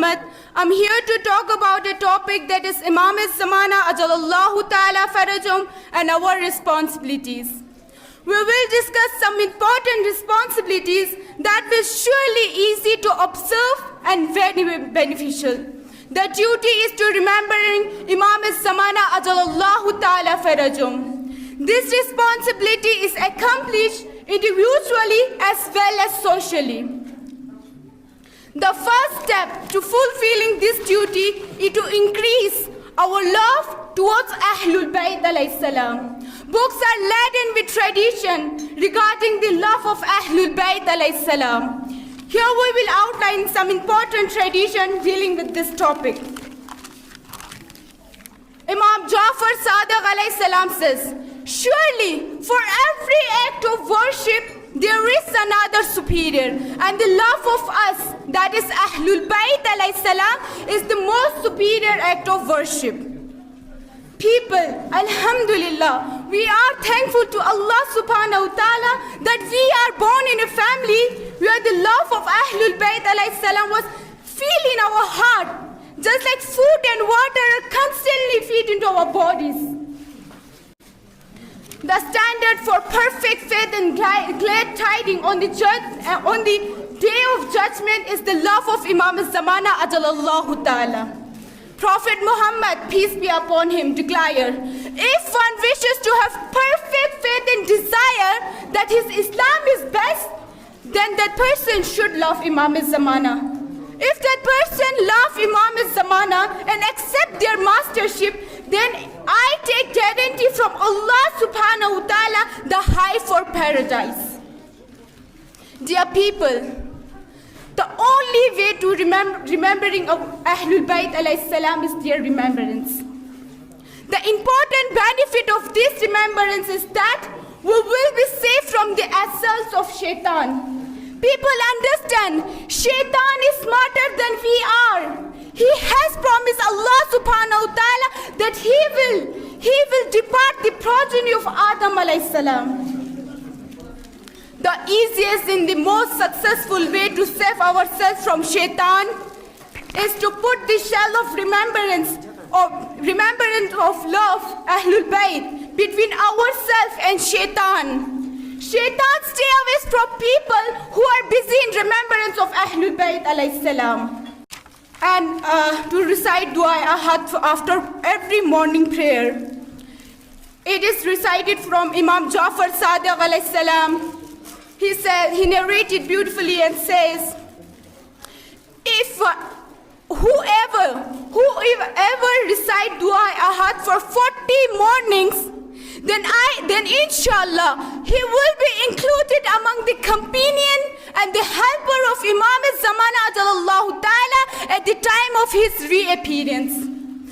Muhammad. I'm here to talk about a topic that is Imam al-Zamana Ajalallahu Ta'ala Farajum and our responsibilities. We will discuss some important responsibilities that will surely easy to observe and very beneficial. The duty is to remembering Imam al-Zamana Ajalallahu Ta'ala Farajum. This responsibility is accomplished individually as well as socially. The first step to fulfilling this duty is to increase our love towards Ahlul Bayt alayhi salam. Books are laden with tradition regarding the love of Ahlul Bayt alayhi salam. Here we will outline some important tradition dealing with this topic. Imam Jafar Sadiq alayhi salam says, surely for every act of worship there is another superior, and the love of us, that is Ahlul Bayt alayhi salam, is the most superior act of worship. People, Alhamdulillah, we are thankful to Allah subhanahu wa ta'ala that we are born in a family where the love of Ahlul Bayt alayhi salam was feel in our heart, just like food and water are constantly feed into our bodies. The standard for perfect faith and glad tidings on the day of judgment is the love of Imam al-Zamana Ajalallahu Ta'ala. Prophet Muhammad, peace be upon him, declared, if one wishes to have perfect faith and desire that his Islam is best, then that person should love Imam al-Zamana. If that person love Imam al-Zamana and accept their mastership, then I take guarantee from Allah subhanahu wa ta'ala the high for paradise. Dear people, the only way to remembering of Ahlul Bayt alayhi salam is their remembrance. The important benefit of this remembrance is that we will be safe from the assaults of shaitan. People understand shaitan is smarter than we are. He has promised Allah subhanahu wa ta'ala that he will depart the progeny of Adam alayhi salam. The easiest and the most successful way to save ourselves from shaitan is to put the shell of remembrance of love, Ahlul Bayt, between ourselves and shaitan. Shaitan stay away from people who are busy in remembrance of Ahlul Bayt alayhi salam. And to recite dua after every morning prayer. It is recited from Imam Jafar Sadiq alayhi salam. He narrated beautifully and says, if whoever recite dua ahad for 40 mornings, then inshallah he will be included among the companion and the helper of Imam al-Zamana Ajalallahu Ta'ala at the time of his reappearance.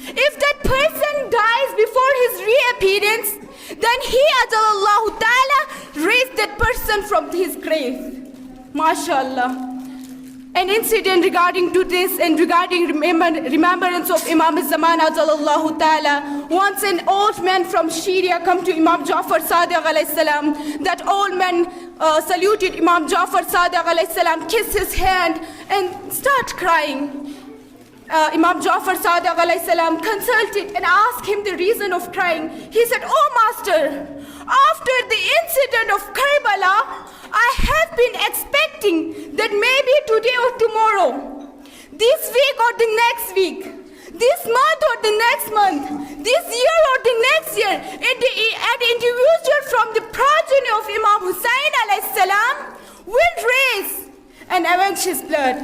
If that person dies before his reappearance, then he Ajalallahu Ta'ala raised that person from his grave. MashaAllah. An incident regarding to this and regarding remembrance of Imam al-Zamana Ajalallahu Ta'ala. Once an old man from Syria come to Imam Jafar Sadiq alayhi salam. That old man saluted Imam Jafar Sadiq alayhi salam, kissed his hand and start crying. Imam Jafar Sadiq alayhi salam consulted and asked him the reason of crying. He said, oh master, after the incident of Karbala, I have been expecting that maybe today or tomorrow, this week or the next week, this month or the next month, this year or the next year, an individual from the progeny of Imam Hussain alayhi salam will raise and avenge his blood.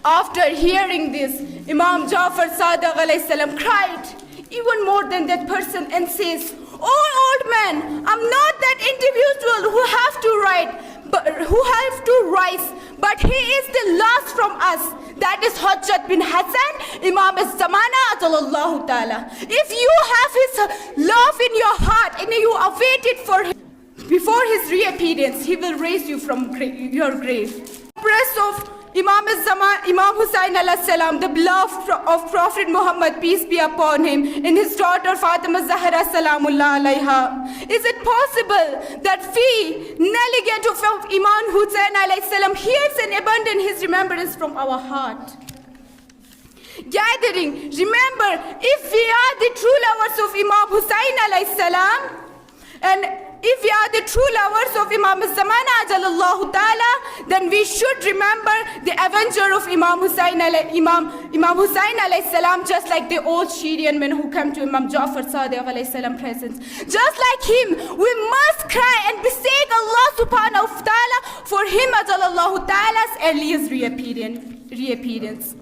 After hearing this, Imam Jafar Sadiq alayhi salam cried even more than that person and says, oh old man, I'm not that individual who have to rise, but he is the last from us. That is Hujjat bin Hassan, Imam al-Zamana Ajalallahu Ta'ala. If you have his love in your heart and you await it for him, before his reappearance, he will raise you from your grave. Press of Imam Hussain alayhi salam, the beloved of Prophet Muhammad, peace be upon him, and his daughter Fatima Zahra salamullah alayha. Is it possible that we, negligent of Imam Hussain alayhi salam, hears and abandon his remembrance from our heart? Gathering, remember, if we are the true lovers of Imam Hussain alayhi salam, and if we are the true lovers of Imam Zamana ajalallahu ta'ala, then we should remember the avenger of Imam Hussain alayhi salam, just like the old Syrian men who came to Imam Ja'far Sadiq alayhi salam presence. Just like him, we must cry and beseech Allah subhanahu wa ta'ala for him ajalallahu ta'ala's earliest reappearance.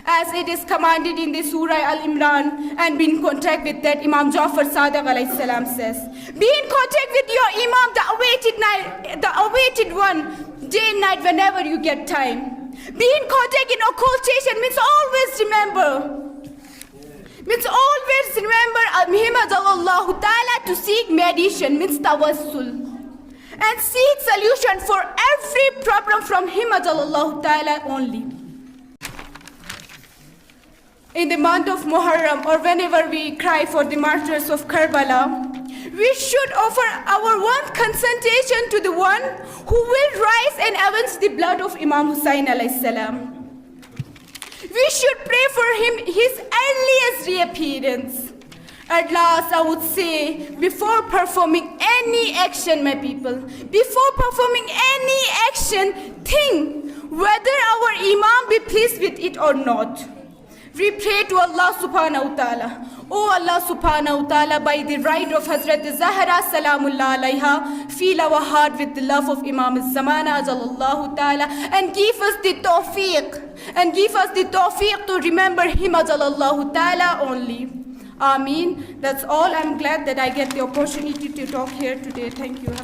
As it is commanded in the Surah Al-Imran, and be in contact with that, Imam Ja'far Sadiq alayhi salam says, be in contact with your Imam, the awaited one, day and night whenever you get time. Be in contact in occultation, means always remember. Means always remember Muhammad Allahu Ta'ala to seek mediation, means tawassul. And seek solution for every problem from him Allahu Ta'ala only. In the month of Muharram, or whenever we cry for the martyrs of Karbala, we should offer our one concentration to the one who will rise and avenge the blood of Imam Hussain alayhi salam. We should pray for him his earliest reappearance. At last, I would say, before performing any action, my people, before performing any action, think whether our Imam be pleased with it or not. We pray to Allah subhanahu wa ta'ala. Oh Allah subhanahu wa ta'ala, by the right of Hazrat Zahra salamullah alayha, fill our heart with the love of Imam Zamana ajallallahu ta'ala, and give us the tawfiq, to remember him ajallallahu ta'ala only. Ameen. That's all. I'm glad that I get the opportunity to talk here today. Thank you.